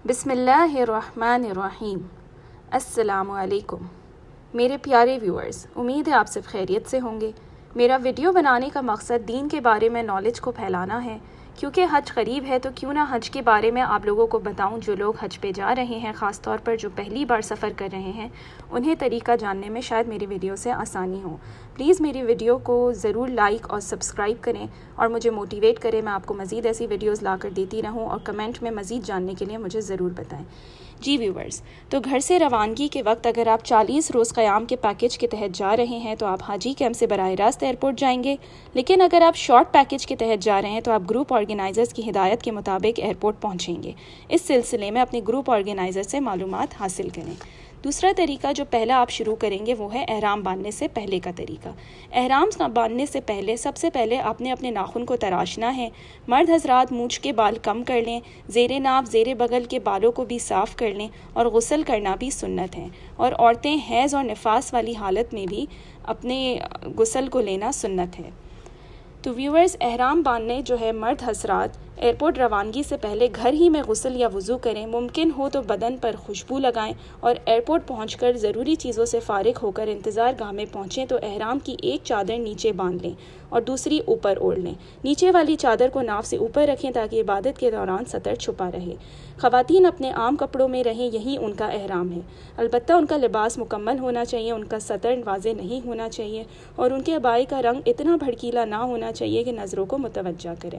بسم اللہ الرحمن الرحیم۔ السلام علیکم میرے پیارے ویورز، امید ہے آپ سب خیریت سے ہوں گے۔ میرا ویڈیو بنانے کا مقصد دین کے بارے میں نالج کو پھیلانا ہے، کیونکہ حج قریب ہے تو کیوں نہ حج کے بارے میں آپ لوگوں کو بتاؤں۔ جو لوگ حج پہ جا رہے ہیں، خاص طور پر جو پہلی بار سفر کر رہے ہیں، انہیں طریقہ جاننے میں شاید میری ویڈیو سے آسانی ہو۔ پلیز میری ویڈیو کو ضرور لائک اور سبسکرائب کریں اور مجھے موٹیویٹ کریں، میں آپ کو مزید ایسی ویڈیوز لا کر دیتی رہوں، اور کمنٹ میں مزید جاننے کے لیے مجھے ضرور بتائیں۔ جی ویورز، تو گھر سے روانگی کے وقت اگر آپ 40 روز قیام کے پیکج کے تحت جا رہے ہیں تو آپ حاجی کیمپ سے براہ راست ایئرپورٹ جائیں گے، لیکن اگر آپ شارٹ پیکج کے تحت جا رہے ہیں تو آپ گروپ آرگنائزرز کی ہدایت کے مطابق ایئرپورٹ پہنچیں گے۔ اس سلسلے میں اپنے گروپ آرگنائزر سے معلومات حاصل کریں۔ دوسرا طریقہ جو پہلا آپ شروع کریں گے وہ ہے احرام باندھنے سے پہلے کا طریقہ۔ احرام باندھنے سے پہلے سب سے پہلے آپ نے اپنے ناخن کو تراشنا ہے۔ مرد حضرات مونچھ کے بال کم کر لیں، زیر ناف زیر بغل کے بالوں کو بھی صاف کر لیں، اور غسل کرنا بھی سنت ہے، اور عورتیں حیض اور نفاس والی حالت میں بھی اپنے غسل کو لینا سنت ہے۔ تو ویورز، احرام باندھنے جو ہے مرد حضرات ایئرپورٹ روانگی سے پہلے گھر ہی میں غسل یا وضو کریں، ممکن ہو تو بدن پر خوشبو لگائیں، اور ایئرپورٹ پہنچ کر ضروری چیزوں سے فارغ ہو کر انتظار گاہ میں پہنچیں تو احرام کی ایک چادر نیچے باندھ لیں اور دوسری اوپر اوڑھ لیں۔ نیچے والی چادر کو ناف سے اوپر رکھیں تاکہ عبادت کے دوران سطر چھپا رہے۔ خواتین اپنے عام کپڑوں میں رہیں، یہی ان کا احرام ہے، البتہ ان کا لباس مکمل ہونا چاہیے، ان کا سطر واضح نہیں ہونا چاہیے، اور ان کے عبائی کا رنگ اتنا بھڑکیلا نہ ہونا چاہیے کہ نظروں کو متوجہ کرے۔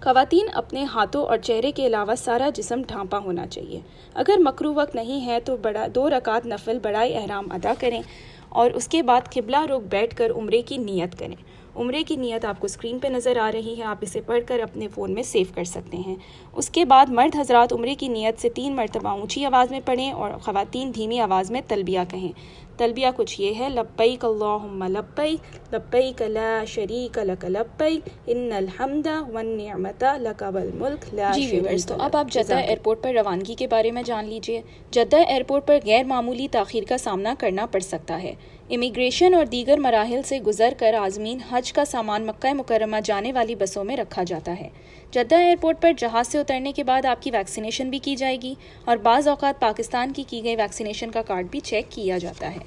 خواتین اپنے ہاتھوں اور چہرے کے علاوہ سارا جسم ڈھانپا ہونا چاہیے۔ اگر مکروہ وقت نہیں ہے تو 2 رکعت نفل بڑائے احرام ادا کریں، اور اس کے بعد قبلہ رخ بیٹھ کر عمرے کی نیت کریں۔ عمرے کی نیت آپ کو اسکرین پہ نظر آ رہی ہے، آپ اسے پڑھ کر اپنے فون میں سیو کر سکتے ہیں۔ اس کے بعد مرد حضرات عمرے کی نیت سے 3 مرتبہ اونچی آواز میں پڑھیں، اور خواتین دھیمی آواز میں تلبیہ کہیں۔ تلبیہ کچھ یہ ہے: لبیک اللہم لبیک، لبیک لا شریک لک لبیک، ان الحمد والنعمت لک والملک لا شریک لک۔ جی ویورز، تو اب آپ جدہ ایئرپورٹ پر روانگی کے بارے میں جان لیجئے۔ جدہ ایئرپورٹ پر غیر معمولی تاخیر کا سامنا کرنا پڑ سکتا ہے۔ امیگریشن اور دیگر مراحل سے گزر کر عازمین حج کا سامان مکہ مکرمہ جانے والی بسوں میں رکھا جاتا ہے۔ جدہ ایئرپورٹ پر جہاز سے اترنے کے بعد آپ کی ویکسینیشن بھی کی جائے گی، اور بعض اوقات پاکستان کی گئی ویکسینیشن کا کارڈ بھی چیک کیا جاتا ہے۔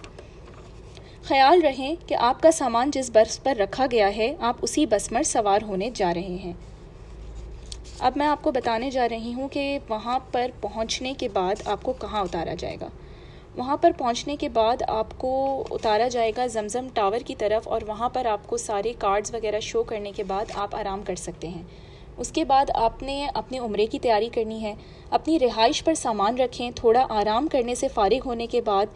خیال رہے کہ آپ کا سامان جس بس پر رکھا گیا ہے آپ اسی بس پر سوار ہونے جا رہے ہیں۔ اب میں آپ کو بتانے جا رہی ہوں کہ وہاں پر پہنچنے کے بعد آپ کو کہاں اتارا جائے گا۔ وہاں پر پہنچنے کے بعد آپ کو اتارا جائے گا زمزم ٹاور کی طرف، اور وہاں پر آپ کو سارے کارڈز وغیرہ شو کرنے کے بعد آپ آرام کر سکتے ہیں۔ اس کے بعد آپ نے اپنے عمرے کی تیاری کرنی ہے۔ اپنی رہائش پر سامان رکھیں۔ تھوڑا آرام کرنے سے فارغ ہونے کے بعد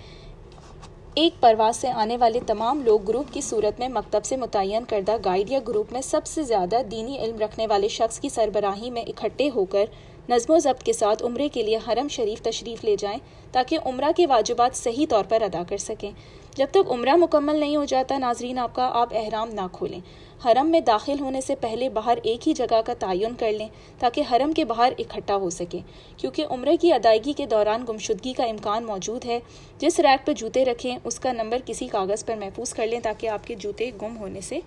ایک پرواز سے آنے والے تمام لوگ گروپ کی صورت میں مکتب سے متعین کردہ گائیڈ یا گروپ میں سب سے زیادہ دینی علم رکھنے والے شخص کی سربراہی میں اکٹھے ہو کر نظم و ضبط کے ساتھ عمرے کے لیے حرم شریف تشریف لے جائیں تاکہ عمرہ کے واجبات صحیح طور پر ادا کر سکیں۔ جب تک عمرہ مکمل نہیں ہو جاتا ناظرین آپ احرام نہ کھولیں۔ حرم میں داخل ہونے سے پہلے باہر ایک ہی جگہ کا تعین کر لیں تاکہ حرم کے باہر اکٹھا ہو سکیں، کیونکہ عمرے کی ادائیگی کے دوران گمشدگی کا امکان موجود ہے۔ جس ریک پہ جوتے رکھیں اس کا نمبر کسی کاغذ پر محفوظ کر لیں تاکہ آپ کے جوتے گم ہونے سے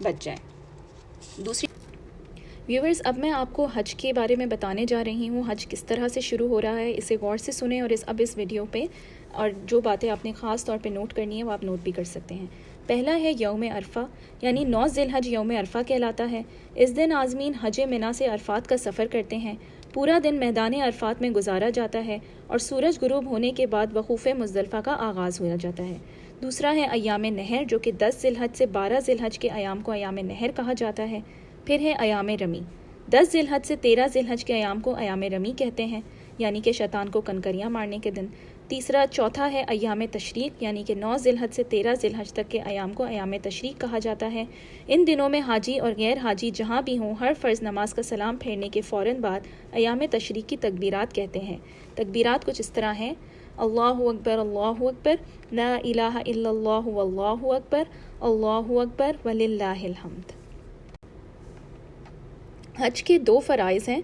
بچ جائیں۔ دوسری ویورز، اب میں آپ کو حج کے بارے میں بتانے جا رہی ہوں۔ حج کس طرح سے شروع ہو رہا ہے اسے غور سے سنیں، اور اب اس ویڈیو پہ اور جو باتیں آپ نے خاص طور پہ نوٹ کرنی ہے وہ آپ نوٹ بھی کر سکتے ہیں۔ پہلا ہے یوم عرفہ، یعنی 9 ذی الحج یوم عرفہ کہلاتا ہے۔ اس دن عازمین حج منا سے عرفات کا سفر کرتے ہیں۔ پورا دن میدان عرفات میں گزارا جاتا ہے، اور سورج غروب ہونے کے بعد وقوف مزدلفہ کا آغاز ہو جاتا ہے۔ دوسرا ہے ایام نحر، جو کہ 10 ذی الحج سے 12 ذی الحج کے ایام کو ایام نحر کہا جاتا ہے۔ پھر ہے ایام رمی، 10 ذی الحج سے 13 ذی الحج کے ایام کو ایام رمی کہتے ہیں، یعنی کہ شیطان کو کنکریاں مارنے کے دن۔ چوتھا ہے ایام تشریق، یعنی کہ 9 ذی الحج سے 13 ذی الحج تک کے ایام کو ایام تشریق کہا جاتا ہے۔ ان دنوں میں حاجی اور غیر حاجی جہاں بھی ہوں ہر فرض نماز کا سلام پھیرنے کے فوراً بعد ایام تشریق کی تکبیرات کہتے ہیں۔ تکبیرات کچھ اس طرح ہیں: اللہ اکبر، لا الہ الا اللہ واللہ اکبر وللہ الحمد۔ حج کے 2 فرائض ہیں: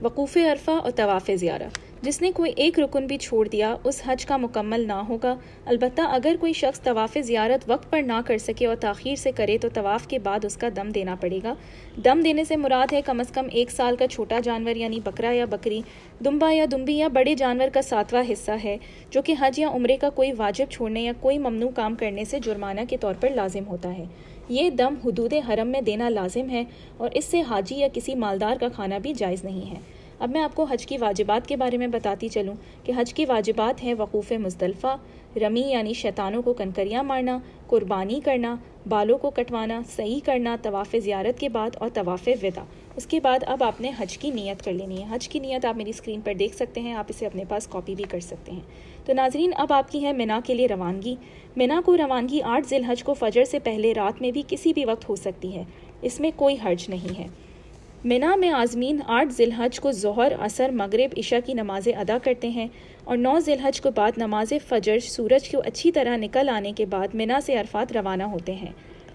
وقوف عرفہ اور طواف زیارہ۔ جس نے کوئی ایک رکن بھی چھوڑ دیا اس حج کا مکمل نہ ہوگا۔ البتہ اگر کوئی شخص طواف زیارت وقت پر نہ کر سکے اور تاخیر سے کرے تو طواف کے بعد اس کا دم دینا پڑے گا۔ دم دینے سے مراد ہے کم از کم 1 سال کا چھوٹا جانور یعنی بکرا یا بکری، دمبا یا دمبی یا بڑے جانور کا 7واں حصہ ہے جو کہ حج یا عمرے کا کوئی واجب چھوڑنے یا کوئی ممنوع کام کرنے سے جرمانہ کے طور پر لازم ہوتا ہے۔ یہ دم حدود حرم میں دینا لازم ہے اور اس سے حاجی یا کسی مالدار کا کھانا بھی جائز نہیں ہے۔ اب میں آپ کو حج کی واجبات کے بارے میں بتاتی چلوں کہ حج کی واجبات ہیں وقوف مزدلفہ، رمی یعنی شیطانوں کو کنکریاں مارنا، قربانی کرنا، بالوں کو کٹوانا، سعی کرنا طواف زیارت کے بعد اور طواف وداع۔ اس کے بعد اب آپ نے حج کی نیت کر لینی ہے۔ حج کی نیت آپ میری اسکرین پر دیکھ سکتے ہیں، آپ اسے اپنے پاس کاپی بھی کر سکتے ہیں۔ تو ناظرین اب آپ کی ہے منا کے لیے روانگی۔ منا کو روانگی 8 ذی الحج کو فجر سے پہلے رات میں بھی کسی بھی وقت ہو سکتی ہے، اس میں کوئی حرج نہیں ہے۔ منا میں عازمین 8 ذی الحج کو ظہر، عصر، مغرب، عشاء کی نمازیں ادا کرتے ہیں اور 9 ذی الحج کو بعد نماز فجر سورج کو اچھی طرح نکل آنے کے بعد منا سے عرفات روانہ ہوتے ہیں۔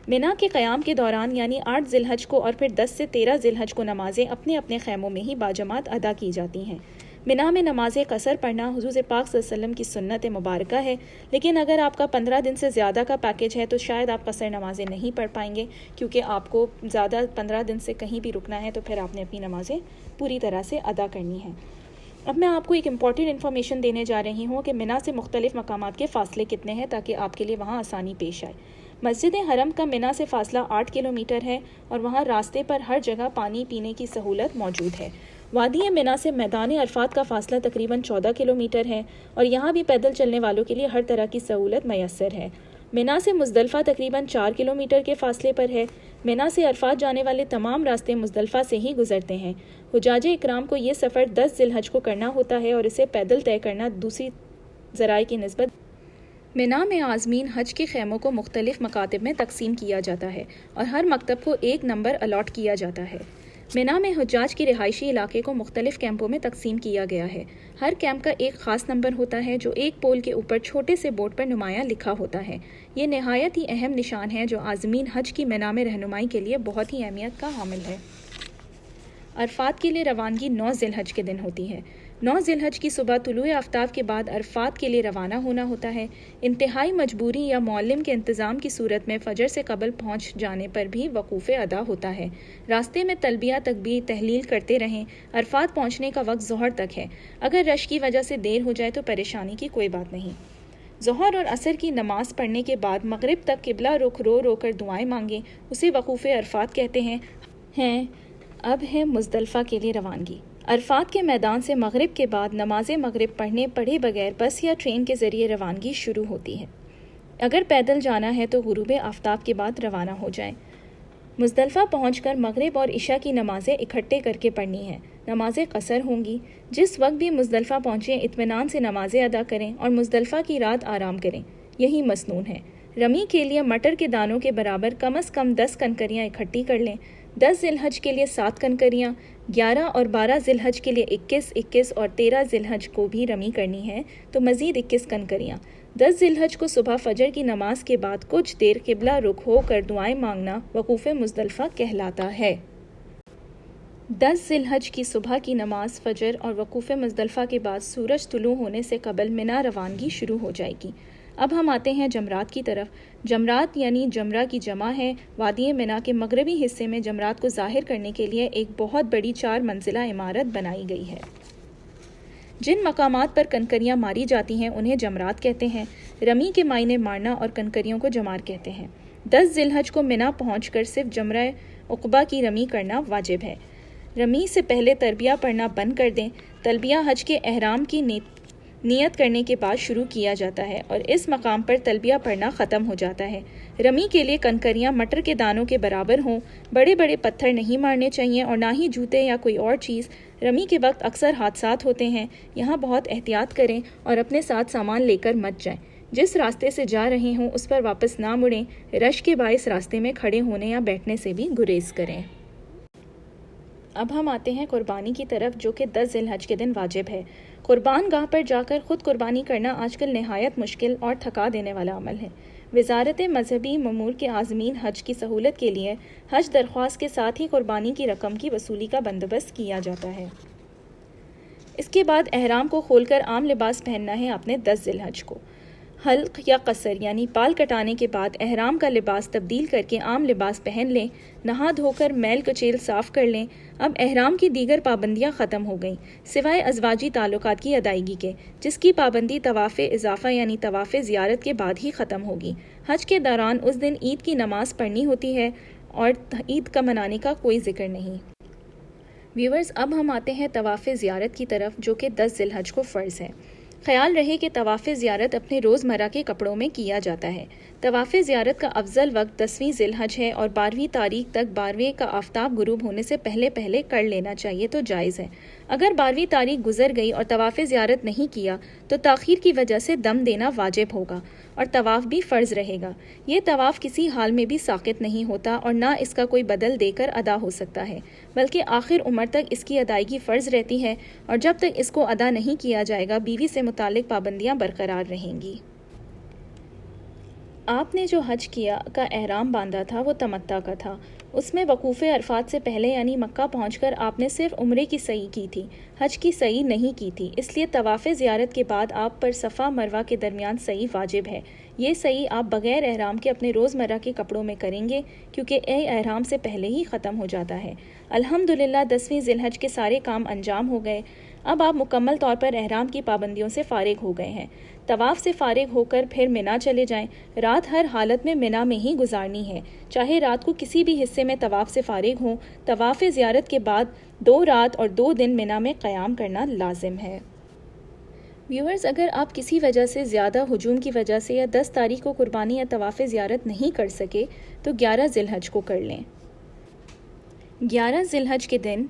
منا کے قیام کے دوران یعنی 8 ذی الحج کو اور پھر 10 سے 13 ذی الحج کو نمازیں اپنے اپنے خیموں میں ہی باجماعت ادا کی جاتی ہیں۔ منا میں نماز قصر پڑھنا حضور پاک صلی اللہ علیہ وسلم کی سنت مبارکہ ہے، لیکن اگر آپ کا 15 دن سے زیادہ کا پیکیج ہے تو شاید آپ قصر نمازیں نہیں پڑھ پائیں گے، کیونکہ آپ کو زیادہ 15 دن سے کہیں بھی رکنا ہے تو پھر آپ نے اپنی نمازیں پوری طرح سے ادا کرنی ہیں۔ اب میں آپ کو ایک امپورٹنٹ انفارمیشن دینے جا رہی ہوں کہ منا سے مختلف مقامات کے فاصلے کتنے ہیں تاکہ آپ کے لیے وہاں آسانی پیش آئے۔ مسجد حرم کا منا سے فاصلہ 8 کلومیٹر ہے اور وہاں راستے پر ہر جگہ پانی پینے کی سہولت موجود ہے۔ وادی منا سے میدان عرفات کا فاصلہ تقریباً 14 کلومیٹر ہے اور یہاں بھی پیدل چلنے والوں کے لیے ہر طرح کی سہولت میسر ہے۔ منا سے مزدلفہ تقریباً 4 کلومیٹر کے فاصلے پر ہے۔ منا سے عرفات جانے والے تمام راستے مزدلفہ سے ہی گزرتے ہیں۔ حجاج اکرام کو یہ سفر 10 ذی الحج کو کرنا ہوتا ہے اور اسے پیدل طے کرنا دوسری ذرائع کی نسبت۔ منا میں عازمین حج کے خیموں کو مختلف مکاتب میں تقسیم کیا جاتا ہے اور ہر مکتب کو ایک نمبر الاٹ کیا جاتا ہے۔ منا میں حجاج کی رہائشی علاقے کو مختلف کیمپوں میں تقسیم کیا گیا ہے۔ ہر کیمپ کا ایک خاص نمبر ہوتا ہے جو ایک پول کے اوپر چھوٹے سے بورڈ پر نمایاں لکھا ہوتا ہے۔ یہ نہایت ہی اہم نشان ہے جو عازمین حج کی منا میں رہنمائی کے لیے بہت ہی اہمیت کا حامل ہے۔ عرفات کے لیے روانگی 9 ذی الحج کے دن ہوتی ہے۔ 9 ذی الحج کی صبح طلوع آفتاب کے بعد عرفات کے لیے روانہ ہونا ہوتا ہے۔ انتہائی مجبوری یا معلم کے انتظام کی صورت میں فجر سے قبل پہنچ جانے پر بھی وقوف ادا ہوتا ہے۔ راستے میں تلبیہ تکبیر تحلیل کرتے رہیں۔ عرفات پہنچنے کا وقت ظہر تک ہے۔ اگر رش کی وجہ سے دیر ہو جائے تو پریشانی کی کوئی بات نہیں۔ ظہر اور عصر کی نماز پڑھنے کے بعد مغرب تک قبلہ رخ رو رو کر دعائیں مانگیں، اسے وقوف عرفات کہتے ہیں۔ اب ہے مزدلفہ کے لیے روانگی۔ عرفات کے میدان سے مغرب کے بعد نماز مغرب پڑھے بغیر بس یا ٹرین کے ذریعے روانگی شروع ہوتی ہے۔ اگر پیدل جانا ہے تو غروب آفتاب کے بعد روانہ ہو جائیں۔ مزدلفہ پہنچ کر مغرب اور عشاء کی نمازیں اکٹھے کر کے پڑھنی ہیں۔ نمازیں قصر ہوں گی۔ جس وقت بھی مزدلفہ پہنچیں اطمینان سے نمازیں ادا کریں اور مزدلفہ کی رات آرام کریں، یہی مسنون ہے۔ رمی کے لیے مٹر کے دانوں کے برابر کم از کم 10 کنکریاں اکٹھی کر لیں۔ 10 ذی الحج کے لیے 7 کنکریاں، 11 اور 12 ذی الحج کے لیے 21 اور 13 ذی الحج کو بھی رمی کرنی ہے تو مزید 21 کنکریاں۔ 10 ذی الحج کو صبح فجر کی نماز کے بعد کچھ دیر قبلہ رخ ہو کر دعائیں مانگنا وقوف مزدلفہ کہلاتا ہے۔ 10 ذی الحج کی صبح کی نماز فجر اور وقوف مزدلفہ کے بعد سورج طلوع ہونے سے قبل منا روانگی شروع ہو جائے گی۔ اب ہم آتے ہیں جمرات کی طرف۔ جمرات یعنی جمرہ کی جمع ہے۔ وادی منا کے مغربی حصے میں جمرات کو ظاہر کرنے کے لیے ایک بہت بڑی 4 منزلہ عمارت بنائی گئی ہے۔ جن مقامات پر کنکریاں ماری جاتی ہیں انہیں جمرات کہتے ہیں۔ رمی کے معنی مارنا اور کنکریوں کو جمار کہتے ہیں۔ 10 ذی الحج کو منا پہنچ کر صرف جمرہ عقبہ کی رمی کرنا واجب ہے۔ رمی سے پہلے تلبیہ پڑھنا بند کر دیں۔ تلبیہ حج کے احرام کی نیت کرنے کے بعد شروع کیا جاتا ہے اور اس مقام پر تلبیہ پڑھنا ختم ہو جاتا ہے۔ رمی کے لیے کنکریاں مٹر کے دانوں کے برابر ہوں۔ بڑے بڑے پتھر نہیں مارنے چاہیے اور نہ ہی جوتے یا کوئی اور چیز۔ رمی کے وقت اکثر حادثات ہوتے ہیں، یہاں بہت احتیاط کریں اور اپنے ساتھ سامان لے کر مت جائیں۔ جس راستے سے جا رہے ہوں اس پر واپس نہ مڑیں۔ رش کے باعث راستے میں کھڑے ہونے یا بیٹھنے سے بھی گریز کریں۔ اب ہم آتے ہیں قربانی کی طرف، جو کہ 10 ذی الحج کے دن واجب ہے۔ قربان گاہ پر جا کر خود قربانی کرنا آج کل نہایت مشکل اور تھکا دینے والا عمل ہے۔ وزارت مذہبی امور کے عازمین حج کی سہولت کے لیے حج درخواست کے ساتھ ہی قربانی کی رقم کی وصولی کا بندوبست کیا جاتا ہے۔ اس کے بعد احرام کو کھول کر عام لباس پہننا ہے آپ نے 10 ذی الحج کو۔ حلق یا قصر یعنی بال کٹانے کے بعد احرام کا لباس تبدیل کر کے عام لباس پہن لیں، نہا دھو کر میل کچیل صاف کر لیں۔ اب احرام کی دیگر پابندیاں ختم ہو گئیں سوائے ازواجی تعلقات کی ادائیگی کے، جس کی پابندی طواف اضافہ یعنی طواف زیارت کے بعد ہی ختم ہوگی۔ حج کے دوران اس دن عید کی نماز پڑھنی ہوتی ہے اور عید کا منانے کا کوئی ذکر نہیں۔ ویورز، اب ہم آتے ہیں طواف زیارت کی طرف، جو کہ 10 ذی الحج کو فرض ہے۔ خیال رہے کہ طواف زیارت اپنے روزمرہ کے کپڑوں میں کیا جاتا ہے۔ طواف زیارت کا افضل وقت 10ویں ذی الحج ہے اور 12ویں تاریخ تک 12ویں کا آفتاب غروب ہونے سے پہلے کر لینا چاہیے تو جائز ہے۔ اگر 12ویں تاریخ گزر گئی اور طواف زیارت نہیں کیا تو تاخیر کی وجہ سے دم دینا واجب ہوگا اور طواف بھی فرض رہے گا۔ یہ طواف کسی حال میں بھی ساقط نہیں ہوتا اور نہ اس کا کوئی بدل دے کر ادا ہو سکتا ہے، بلکہ آخر عمر تک اس کی ادائیگی فرض رہتی ہے اور جب تک اس کو ادا نہیں کیا جائے گا بیوی سے متعلق پابندیاں برقرار رہیں گی۔ آپ نے جو حج کیا کا احرام باندھا تھا وہ تمتع کا تھا۔ اس میں وقوف عرفات سے پہلے یعنی مکہ پہنچ کر آپ نے صرف عمرے کی سعی کی تھی، حج کی سعی نہیں کی تھی، اس لیے طواف زیارت کے بعد آپ پر صفا مروہ کے درمیان سعی واجب ہے۔ یہ سعی آپ بغیر احرام کے اپنے روزمرہ کے کپڑوں میں کریں گے کیونکہ احرام سے پہلے ہی ختم ہو جاتا ہے۔ الحمدللہ 10ویں ذی الحج کے سارے کام انجام ہو گئے۔ اب آپ مکمل طور پر احرام کی پابندیوں سے فارغ ہو گئے ہیں۔ طواف سے فارغ ہو کر پھر منا چلے جائیں۔ رات ہر حالت میں منا میں ہی گزارنی ہے، چاہے رات کو کسی بھی حصے میں طواف سے فارغ ہوں۔ طواف زیارت کے بعد 2 رات اور 2 دن منا میں قیام کرنا لازم ہے۔ ویورز، اگر آپ کسی وجہ سے زیادہ ہجوم کی وجہ سے یا 10 تاریخ کو قربانی یا طواف زیارت نہیں کر سکے تو 11 ذی الحج کو کر لیں۔ 11 ذی الحج کے دن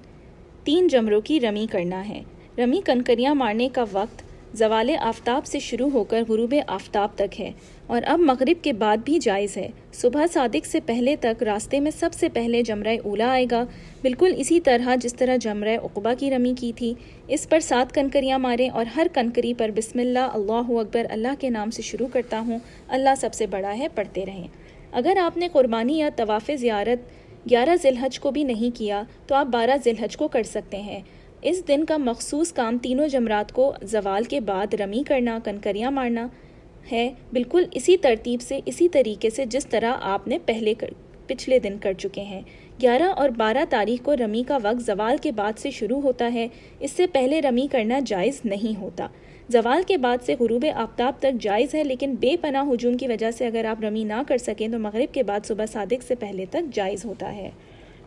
3 جمروں کی رمی کرنا ہے۔ رمی کنکریاں مارنے کا وقت زوال آفتاب سے شروع ہو کر غروب آفتاب تک ہے اور اب مغرب کے بعد بھی جائز ہے۔ صبح صادق سے پہلے تک راستے میں سب سے پہلے جمرہ اولا آئے گا، بالکل اسی طرح جس طرح جمرہ عقبہ کی رمی کی تھی۔ اس پر 7 کنکریاں ماریں اور ہر کنکری پر بسم اللہ، اللہ اکبر، اللہ کے نام سے شروع کرتا ہوں، اللہ سب سے بڑا ہے پڑھتے رہیں۔ اگر آپ نے قربانی یا طواف زیارت 11 ذی الحج کو بھی نہیں کیا تو آپ 12 ذی الحج کو کر سکتے ہیں۔ اس دن کا مخصوص کام تینوں جمرات کو زوال کے بعد رمی کرنا، کنکریاں مارنا ہے، بالکل اسی ترتیب سے، اسی طریقے سے جس طرح آپ نے پچھلے دن کر چکے ہیں۔ 11 اور 12 تاریخ کو رمی کا وقت زوال کے بعد سے شروع ہوتا ہے، اس سے پہلے رمی کرنا جائز نہیں ہوتا۔ زوال کے بعد سے غروب آفتاب تک جائز ہے، لیکن بے پناہ ہجوم کی وجہ سے اگر آپ رمی نہ کر سکیں تو مغرب کے بعد صبح صادق سے پہلے تک جائز ہوتا ہے۔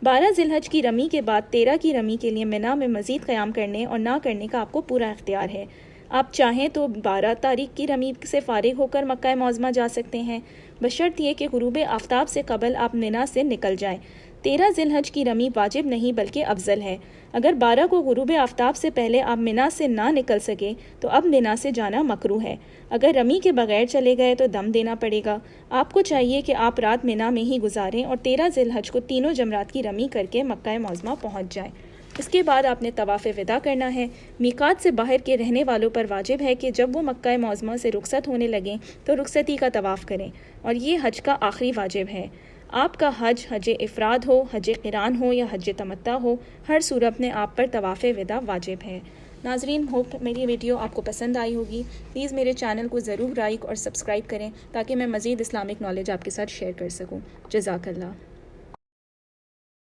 12 ذی الحج کی رمی کے بعد 13 کی رمی کے لیے منا میں مزید قیام کرنے اور نہ کرنے کا آپ کو پورا اختیار ہے۔ آپ چاہیں تو 12 تاریخ کی رمی سے فارغ ہو کر مکہ معظمہ جا سکتے ہیں، بشرط یہ کہ غروب آفتاب سے قبل آپ منا سے نکل جائیں۔ 13 ذی الحج کی رمی واجب نہیں بلکہ افضل ہے۔ اگر 12 کو غروب آفتاب سے پہلے آپ منا سے نہ نکل سکے تو اب منا سے جانا مکروہ ہے۔ اگر رمی کے بغیر چلے گئے تو دم دینا پڑے گا۔ آپ کو چاہیے کہ آپ رات منا میں ہی گزاریں اور 13 ذی الحج کو تینوں جمرات کی رمی کر کے مکہ معظمہ پہنچ جائیں۔ اس کے بعد آپ نے طواف وداع کرنا ہے۔ میقات سے باہر کے رہنے والوں پر واجب ہے کہ جب وہ مکہ معظمہ سے رخصت ہونے لگیں تو رخصتی کا طواف کریں، اور یہ حج کا آخری واجب ہے۔ آپ کا حج افراد ہو، حج قران ہو یا حج تمتع ہو، ہر صورت میں آپ پر طواف وداع واجب ہے۔ ناظرین، ہوپ میری ویڈیو آپ کو پسند آئی ہوگی۔ پلیز میرے چینل کو ضرور لائک اور سبسکرائب کریں تاکہ میں مزید اسلامک نالج آپ کے ساتھ شیئر کر سکوں۔ جزاک اللہ۔